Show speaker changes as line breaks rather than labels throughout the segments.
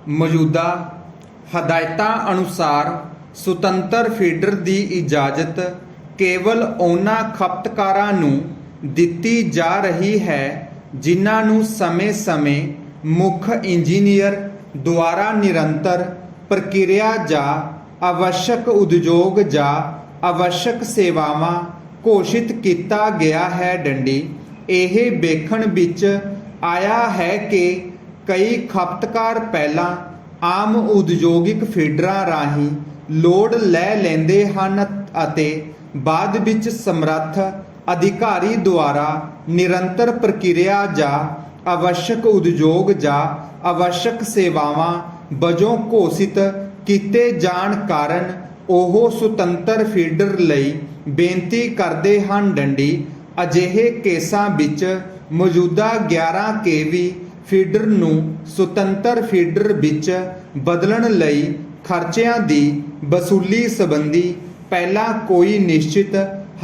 ਮੌਜੂਦਾ ਹਦਾਇਤਾਂ ਅਨੁਸਾਰ ਸੁਤੰਤਰ ਫੀਡਰ ਦੀ ਇਜਾਜ਼ਤ ਕੇਵਲ ਉਹਨਾਂ ਖਪਤਕਾਰਾਂ ਨੂੰ ਦਿੱਤੀ ਜਾ ਰਹੀ ਹੈ ਜਿਨ੍ਹਾਂ ਨੂੰ ਸਮੇਂ-ਸਮੇਂ ਮੁੱਖ ਇੰਜੀਨੀਅਰ ਦੁਆਰਾ ਨਿਰੰਤਰ ਪ੍ਰਕਿਰਿਆ ਜਾਂ ਆਵਸ਼ਕ ਉਦਯੋਗ ਜਾਂ ਆਵਸ਼ਕ ਸੇਵਾਵਾਂ ਘੋਸ਼ਿਤ ਕੀਤਾ ਗਿਆ ਹੈ। ਡੰਡੀ ਇਹ ਵੇਖਣ ਵਿੱਚ ਆਇਆ ਹੈ ਕਿ ਕਈ ਖਪਤਕਾਰ ਪਹਿਲਾਂ ਆਮ ਉਦਯੋਗਿਕ ਫੀਡਰਾਂ ਰਾਹੀਂ ਲੋਡ ਲੈ ਲੈਂਦੇ ਹਨ ਅਤੇ ਬਾਅਦ ਵਿੱਚ ਸਮਰੱਥ ਅਧਿਕਾਰੀ ਦੁਆਰਾ ਨਿਰੰਤਰ ਪ੍ਰਕਿਰਿਆ ਜਾਂ ਆਵਸ਼ਕ ਉਦਯੋਗ ਜਾਂ ਆਵਸ਼ਕ ਸੇਵਾਵਾਂ ਵਜੋਂ ਘੋਸ਼ਿਤ ਕੀਤੇ ਜਾਣ ਕਾਰਨ ਉਹ ਸੁਤੰਤਰ ਫੀਡਰ ਲਈ ਬੇਨਤੀ ਕਰਦੇ ਹਨ। ਡੰਡੀ ਅਜਿਹੇ ਕੇਸਾਂ ਵਿੱਚ ਮੌਜੂਦਾ 11 ਕੇਵੀ ਫੀਡਰ ਨੂੰ ਸੁਤੰਤਰ ਫੀਡਰ ਵਿੱਚ ਬਦਲਣ ਲਈ ਖਰਚਿਆਂ ਦੀ ਵਸੂਲੀ ਸੰਬੰਧੀ ਪਹਿਲਾਂ ਕੋਈ ਨਿਸ਼ਚਿਤ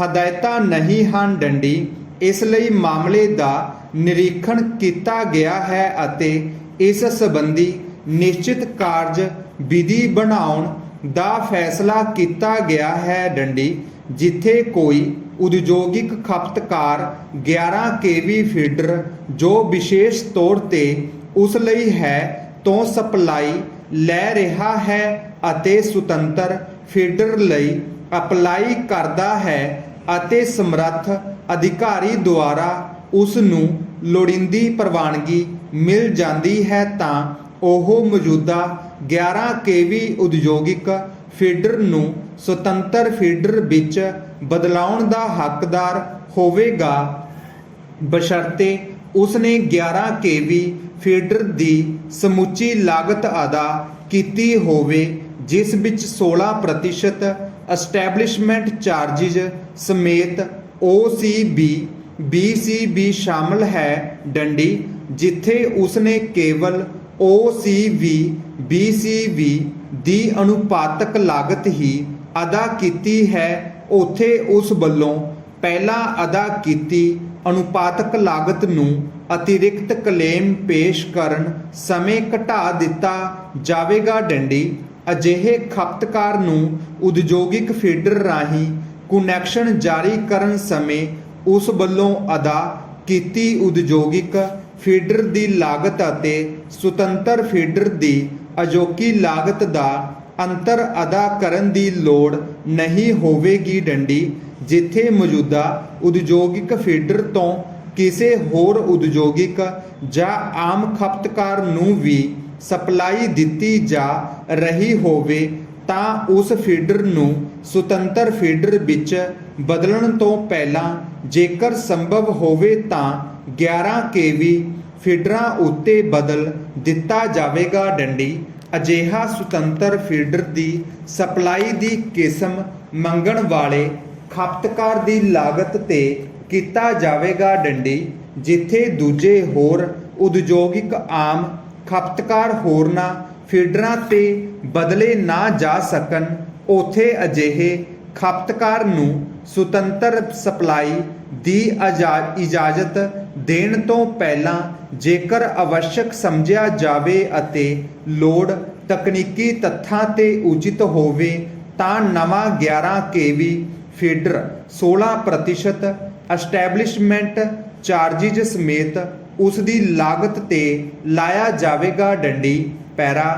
ਹਦਾਇਤਾਂ ਨਹੀਂ ਹਨ। ਡੰਡੀ ਇਸ ਲਈ ਮਾਮਲੇ ਦਾ ਨਿਰੀਖਣ ਕੀਤਾ ਗਿਆ ਹੈ ਅਤੇ ਇਸ ਸੰਬੰਧੀ ਨਿਸ਼ਚਿਤ ਕਾਰਜ ਵਿਧੀ ਬਣਾਉਣ ਦਾ ਫੈਸਲਾ ਕੀਤਾ ਗਿਆ ਹੈ। ਡੰਡੀ ਜਿੱਥੇ ਕੋਈ ਉਦਯੋਗਿਕ ਖਪਤਕਾਰ 11 ਕੇਵੀ ਫੀਡਰ ਜੋ ਵਿਸ਼ੇਸ਼ ਤੌਰ ਤੇ ਉਸ ਲਈ ਹੈ ਤੋਂ ਸਪਲਾਈ ਲੈ ਰਿਹਾ ਹੈ ਅਤੇ ਸੁਤੰਤਰ ਫੀਡਰ ਲਈ ਅਪਲਾਈ ਕਰਦਾ ਹੈ ਅਤੇ ਸਮਰੱਥ ਅਧਿਕਾਰੀ ਦੁਆਰਾ ਉਸ ਨੂੰ ਲੋੜੀਂਦੀ ਪ੍ਰਵਾਨਗੀ ਮਿਲ ਜਾਂਦੀ ਹੈ ਤਾਂ ਉਹ ਮੌਜੂਦਾ 11 ਕੇਵੀ ਉਦਯੋਗਿਕ ਫੀਡਰ ਨੂੰ ਸੁਤੰਤਰ ਫੀਡਰ ਵਿੱਚ ਬਦਲਾਉਣ ਦਾ ਹੱਕਦਾਰ ਹੋਵੇਗਾ ਬਸ਼ਰਤੇ ਉਸਨੇ 11 ਕੇਵੀ ਫੀਡਰ ਦੀ ਸਮੁੱਚੀ ਲਾਗਤ ਅਦਾ ਕੀਤੀ ਹੋਵੇ ਜਿਸ ਵਿੱਚ 16% ਐਸਟੈਬਲਿਸ਼ਮੈਂਟ ਚਾਰਜਿਜ਼ ਸਮੇਤ OCB BCB ਸ਼ਾਮਲ ਹੈ। ਡੰਡੀ ਜਿੱਥੇ ਉਸਨੇ ਕੇਵਲ OCB BCB ਦੀ ਅਨੁਪਾਤਕ ਲਾਗਤ ਹੀ ਅਦਾ ਕੀਤੀ ਹੈ ਉੱਥੇ ਉਸ ਵੱਲੋਂ ਪਹਿਲਾਂ ਅਦਾ ਕੀਤੀ ਅਨੁਪਾਤਕ ਲਾਗਤ ਨੂੰ ਅਤਿਰਿਕਤ ਕਲੇਮ ਪੇਸ਼ ਕਰਨ ਸਮੇਂ ਘਟਾ ਦਿੱਤਾ ਜਾਵੇਗਾ। ਡੰਡੀ ਅਜਿਹੇ ਖਪਤਕਾਰ ਨੂੰ ਉਦਯੋਗਿਕ ਫੀਡਰ ਰਾਹੀਂ ਕੁਨੈਕਸ਼ਨ ਜਾਰੀ ਕਰਨ ਸਮੇਂ ਉਸ ਵੱਲੋਂ ਅਦਾ ਕੀਤੀ ਉਦਯੋਗਿਕ ਫੀਡਰ ਦੀ ਲਾਗਤ ਅਤੇ ਸੁਤੰਤਰ ਫੀਡਰ ਦੀ ਅਜੋਕੀ ਲਾਗਤ ਦਾ ਅੰਤਰ ਅਦਾ ਕਰਨ ਦੀ ਲੋੜ ਨਹੀਂ ਹੋਵੇਗੀ। ਡੰਡੀ ਜਿੱਥੇ ਮੌਜੂਦਾ ਉਦਯੋਗਿਕ ਫੀਡਰ ਤੋਂ ਕਿਸੇ ਹੋਰ ਉਦਯੋਗਿਕ ਜਾਂ ਆਮ ਖਪਤਕਾਰ ਨੂੰ ਵੀ ਸਪਲਾਈ ਦਿੱਤੀ ਜਾ ਰਹੀ ਹੋਵੇ ਤਾਂ ਉਸ ਫੀਡਰ ਨੂੰ ਸੁਤੰਤਰ ਫੀਡਰ ਵਿੱਚ ਬਦਲਣ ਤੋਂ ਪਹਿਲਾਂ ਜੇਕਰ ਸੰਭਵ ਹੋਵੇ ਤਾਂ 11 ਕੇਵੀ ਫੀਡਰਾਂ ਉੱਤੇ ਬਦਲ ਦਿੱਤਾ ਜਾਵੇਗਾ। ਡੰਡੀ ਅਜਿਹਾ ਸੁਤੰਤਰ ਫੀਡਰ ਦੀ ਸਪਲਾਈ ਦੀ ਕਿਸਮ ਮੰਗਣ ਵਾਲੇ ਖਪਤਕਾਰ ਦੀ ਲਾਗਤ ਤੇ ਕੀਤਾ ਜਾਵੇਗਾ। ਡੰਡੀ ਜਿੱਥੇ ਦੂਜੇ ਹੋਰ ਉਦਯੋਗਿਕ ਆਮ ਖਪਤਕਾਰ ਹੋਰਨਾਂ ਫੀਡਰਾਂ ਤੇ ਬਦਲੇ ਨਾ ਜਾ ਸਕਣ ਉੱਥੇ ਅਜਿਹੇ ਖਪਤਕਾਰ ਨੂੰ ਸੁਤੰਤਰ ਸਪਲਾਈ ਦੀ ਇਜਾਜ਼ਤ ਦੇਣ ਤੋਂ ਪਹਿਲਾਂ ਜੇਕਰ ਆਵਸ਼ਕ ਸਮਝਿਆ ਜਾਵੇ ਅਤੇ ਲੋੜ ਤਕਨੀਕੀ ਤੱਥਾਂ ਤੇ ਉਚਿਤ ਹੋਵੇ ਤਾਂ ਨਵਾਂ 11 ਕੇਵੀ ਫੀਡਰ 16% ਐਸਟੈਬਲਿਸ਼ਮੈਂਟ ਚਾਰਜਿਜ਼ ਸਮੇਤ ਉਸ ਦੀ ਲਾਗਤ ਤੇ ਲਾਇਆ ਜਾਵੇਗਾ। ਡੰਡੀ ਪੈਰਾ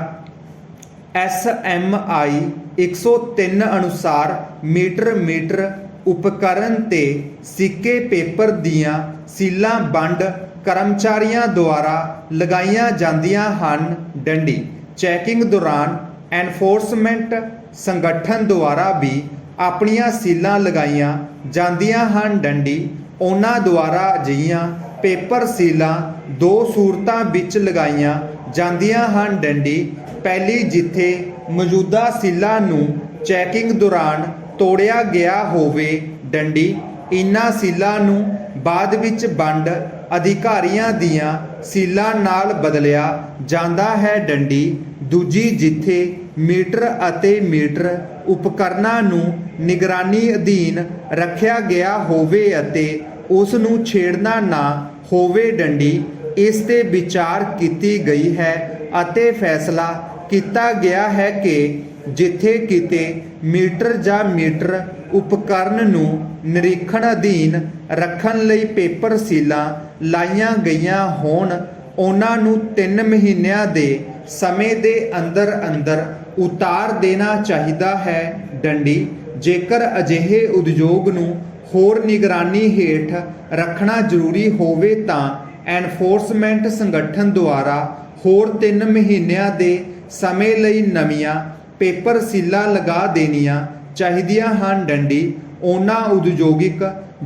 SMI 103 ਅਨੁਸਾਰ ਮੀਟਰ ਉਪਕਰਨ ਤੇ ਸਿੱਕੇ ਪੇਪਰ ਦੀਆਂ ਸੀਲਾਂ ਵੰਡ ਕਰਮਚਾਰੀਆਂ ਦੁਆਰਾ ਲਗਾਈਆਂ ਜਾਂਦੀਆਂ ਹਨ। ਡੰਡੀ ਚੈਕਿੰਗ ਦੌਰਾਨ ਐਨਫੋਰਸਮੈਂਟ ਸੰਗਠਨ ਦੁਆਰਾ ਵੀ ਆਪਣੀਆਂ ਸੀਲਾਂ ਲਗਾਈਆਂ ਜਾਂਦੀਆਂ ਹਨ। ਡੰਡੀ ਉਹਨਾਂ ਦੁਆਰਾ ਅਜਿਹੀਆਂ ਪੇਪਰ ਸੀਲਾਂ ਦੋ ਸੂਰਤਾਂ ਵਿੱਚ ਲਗਾਈਆਂ ਜਾਂਦੀਆਂ ਹਨ। ਡੰਡੀ ਪਹਿਲੀ ਜਿੱਥੇ ਮੌਜੂਦਾ ਸੀਲਾਂ ਨੂੰ ਚੈਕਿੰਗ ਦੌਰਾਨ ਤੋੜਿਆ ਗਿਆ ਹੋਵੇ। ਡੰਡੀ ਇਨ੍ਹਾਂ ਸੀਲਾਂ ਨੂੰ ਬਾਅਦ ਵਿੱਚ ਵੰਡ ਅਧਿਕਾਰੀਆਂ ਦੀਆਂ ਸੀਲਾਂ ਨਾਲ ਬਦਲਿਆ ਜਾਂਦਾ ਹੈ। ਡੰਡੀ ਦੂਜੀ ਜਿੱਥੇ ਮੀਟਰ ਅਤੇ ਮੀਟਰ ਉਪਕਰਨਾਂ ਨੂੰ ਨਿਗਰਾਨੀ ਅਧੀਨ ਰੱਖਿਆ ਗਿਆ ਹੋਵੇ ਅਤੇ ਉਸ ਨੂੰ ਛੇੜਨਾ ਨਾ ਹੋਵੇ। ਡੰਡੀ ਇਸ ਤੇ ਵਿਚਾਰ ਕੀਤੀ ਗਈ ਹੈ ਅਤੇ ਫੈਸਲਾ ਕੀਤਾ ਗਿਆ ਹੈ ਕਿ ਜਿੱਥੇ ਕਿਤੇ ਮੀਟਰ ਜਾਂ ਮੀਟਰ ਉਪਕਰਨ ਨੂੰ ਨਿਰੀਖਣ ਅਧੀਨ ਰੱਖਣ ਲਈ ਪੇਪਰ ਸੀਲਾਂ ਲਾਈਆਂ ਗਈਆਂ ਹੋਣ, ਉਹਨਾਂ ਨੂੰ 3 ਮਹੀਨਿਆਂ ਦੇ ਸਮੇਂ ਦੇ ਅੰਦਰ ਅੰਦਰ ਉਤਾਰ ਦੇਣਾ ਚਾਹੀਦਾ ਹੈ। ਡੰਡੀ, ਜੇਕਰ ਅਜਿਹੇ ਉਦਯੋਗ ਨੂੰ ਹੋਰ ਨਿਗਰਾਨੀ ਹੇਠ ਰੱਖਣਾ ਜ਼ਰੂਰੀ ਹੋਵੇ ਤਾਂ ਐਨਫੋਰਸਮੈਂਟ ਸੰਗਠਨ ਦੁਆਰਾ ਹੋਰ 3 ਮਹੀਨਿਆਂ ਦੇ ਸਮੇਂ ਲਈ ਨਵੀਆਂ ਪੇਪਰ ਸੀਲਾਂ ਲਗਾ ਦੇਣੀਆਂ ਚਾਹੀਦੀਆਂ ਹਨ। ਡੰਡੀ, ਉਹਨਾਂ ਉਦਯੋਗਿਕ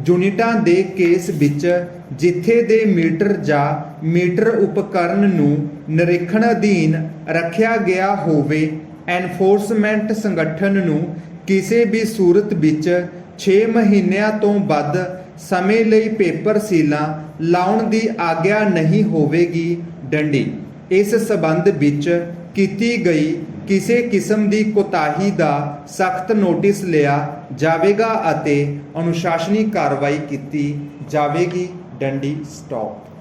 ਯੂਨਿਟਾਂ ਦੇ ਕੇਸ ਵਿੱਚ ਜਿੱਥੇ ਦੇ ਮੀਟਰ ਜਾਂ ਮੀਟਰ ਉਪਕਰਨ ਨੂੰ ਨਿਰੀਖਣ ਅਧੀਨ ਰੱਖਿਆ ਗਿਆ ਹੋਵੇ, ਐਨਫੋਰਸਮੈਂਟ ਸੰਗਠਨ ਨੂੰ ਕਿਸੇ ਵੀ ਸੂਰਤ ਵਿੱਚ 6 ਮਹੀਨਿਆਂ ਤੋਂ ਵੱਧ ਸਮੇਂ ਲਈ ਪੇਪਰ ਸੀਲਾਂ ਲਾਉਣ ਦੀ ਆਗਿਆ ਨਹੀਂ ਹੋਵੇਗੀ। ਡੰਡੀ, ਇਸ ਸਬੰਧ ਵਿੱਚ ਕੀਤੀ ਗਈ ਕਿਸੇ ਕਿਸਮ ਦੀ ਕੋਤਾਹੀ ਦਾ ਸਖਤ ਨੋਟਿਸ ਲਿਆ ਜਾਵੇਗਾ ਅਤੇ ਅਨੁਸ਼ਾਸਨੀ ਕਾਰਵਾਈ ਕੀਤੀ ਜਾਵੇਗੀ। ਡੰਡੀ, ਸਟਾਪ।